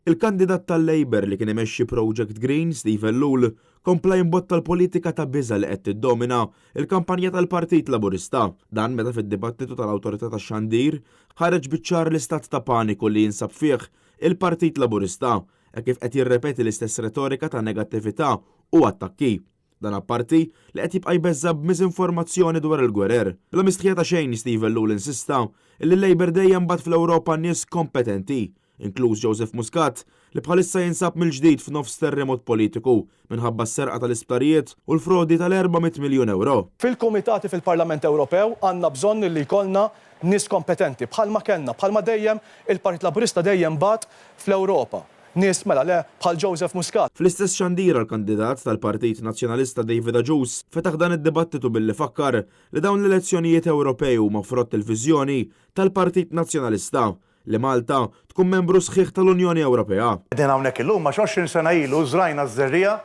Il-kandidat tal-Labor li kien imexxi Project Green, Stephen Lul, kompla jimbotta l-politika ta' biża li qed tiddomina il-kampanja tal-Partit Laburista. Dan meta fid-dibattitu tal-Awtorità tax-Xandir ħareġ biċ-ċar l-istat ta' paniku li jinsab fih il-Partit Laburista e kif qed jirrepeti l-istess retorika ta' negattività u attakki. Dan apparti li qed jibqa' jbeżżab miżinformazzjoni dwar il-gwerer. Bla mistħija ta' xejn Stephen Lul insista li l-Labor dejjem bad fl-Ewropa nies kompetenti, inkluż Joseph Muscat, li bħalissa jinsab mill-ġdid f'nofs terremot politiku minħabba s-serqa tal-isptarijiet u l-frodi tal-400 miljun euro. Fil-Kumitati fil-Parlament Ewropew għandna bżonn li jkollna nies kompetenti bħalma kellna, bħalma dejjem il-Partit Laburista dejjem bad fl-Ewropa. Nies mela le bħal Joseph Muscat. Fl-istess xandira l-kandidat tal-Partit Nazzjonalista David Agius fetaħ dan id-dibattitu billi fakkar li dawn l-elezzjonijiet Ewropej huma frott il-viżjoni tal-Partit Nazzjonalista li Malta tkun membru sħiħ tal-Unjoni Ewropea. Din hawnhekk illum ma' 20 sena ilu żrajna ż-żerrija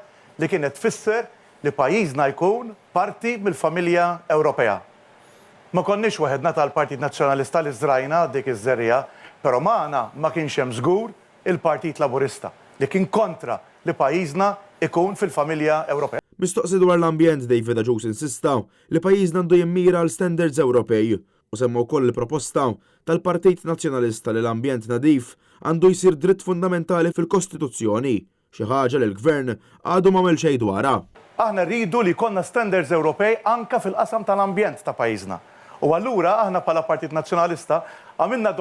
li kienet tfisser li pajjiżna jkun parti mill-familja Ewropea. Ma konniex waħedna tal-Partit Nazzjonalista li żrajna dik iż-żerrija, però magħna ma kienx hemm żgur il-Partit Laburista li kien kontra li pajjiżna ikun fil-familja Ewropea. Mistoqsi dwar l-ambjent David Agius insista li pajjiżna għandu jimmira l-standards Ewropej u semma wkoll il-proposta tal-Partit Nazzjonalista li l-ambjent nadif għandu jsir dritt fundamentali fil-Kostituzzjoni, xi ħaġa li l-Gvern għadu m'għamel xejn dwarha. Aħna rridu li jkollna standards Ewropej anke fil-qasam tal-ambjent ta' pajjiżna. U allura aħna bħala Partit Nazzjonalista għamilna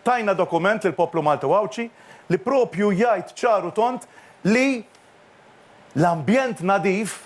tajna dokument lill poplu Malti Wawċi li propju jgħid ċaru tont li l-ambjent nadif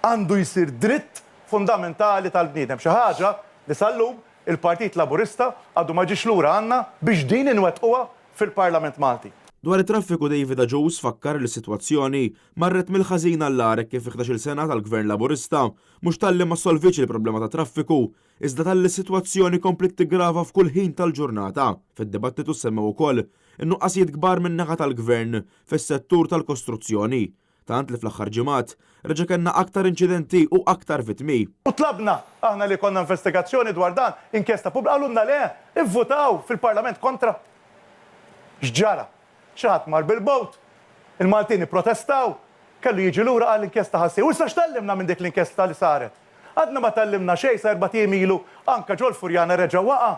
għandu jsir dritt fundamentali tal-bniedem. Xi ħaġa li sallum il-Partit Laburista għadu ma ġiex lura għandna biex din inwettquha fil-Parlament Malti. Dwar it-traffiku David Agius fakkar li s-sitwazzjoni marret mill-ħażin għall-għarek kif 11 sena tal-Gvern Laburista mhux talli ma solviċ il-problema ta' traffiku, iżda talli s-sitwazzjoni komplet tiggrava f'kull ħin tal-ġurnata. Fid-dibattitu semmew ukoll in-nuqqasijiet kbar min-naħa tal-Gvern fis-settur tal-kostruzzjoni. Tant li fl-aħħar ġimgħat reġa' kellna aktar inċidenti u aktar vittmi. U tlabna aħna li konna investigazzjoni dwar dan, inkjesta pubblika għalunna le, ivvutaw fil-Parlament kontra. X'ġara? Xi ħadd mar bil-bowt, il-Maltini protestaw, kellu jiġi lura għal inkjesta ħassi. U issa x'tallimna minn dik l-inkjesta li saret? Għadna ma tallimna xejn sa 4 ilu anke ġol Furjana reġa' waqa'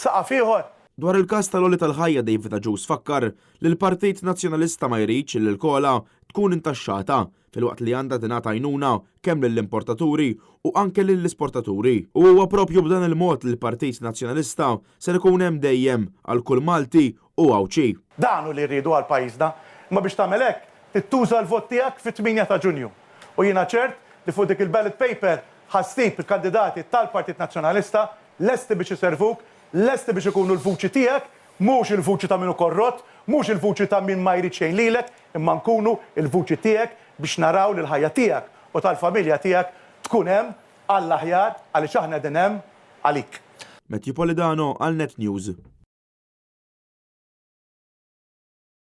saqa' ieħor. Dwar il-każ tal-Oli tal-ħajja David Agius fakkar li l-Partit Nazzjonalista ma jridx li l-kola tkun intaxxata fil-waqt li għandha tingħata għajnuna kemm lill-importaturi u anke lill-esportaturi. U huwa proprju b'dan il-mod li l-Partit Nazzjonalista se ikun hemm dejjem għal kull Malti u Għawċi. Danu li rridu għal pajjiżna, ma biex tagħmel hekk tittuża l-vot tiegħek fit-8 ta' Ġunju. U jiena ċert li fuq dik il-ballot paper ħassib il-kandidati tal-Partit Nazzjonalista lesti biex iservuk, lesti biex ikunu l-vuċi tiegħek, mhux il-vuċi ta' minnu korrott, mhux il-vuċi ta' min ma jrid xejn lilek, imma nkunu il-vuċi tiegħek biex naraw li l-ħajja tiegħek u tal-familja tiegħek tkun hemm għall-aħjar għaliex aħna din hemm għalik. Matthew Polidano għal Net News.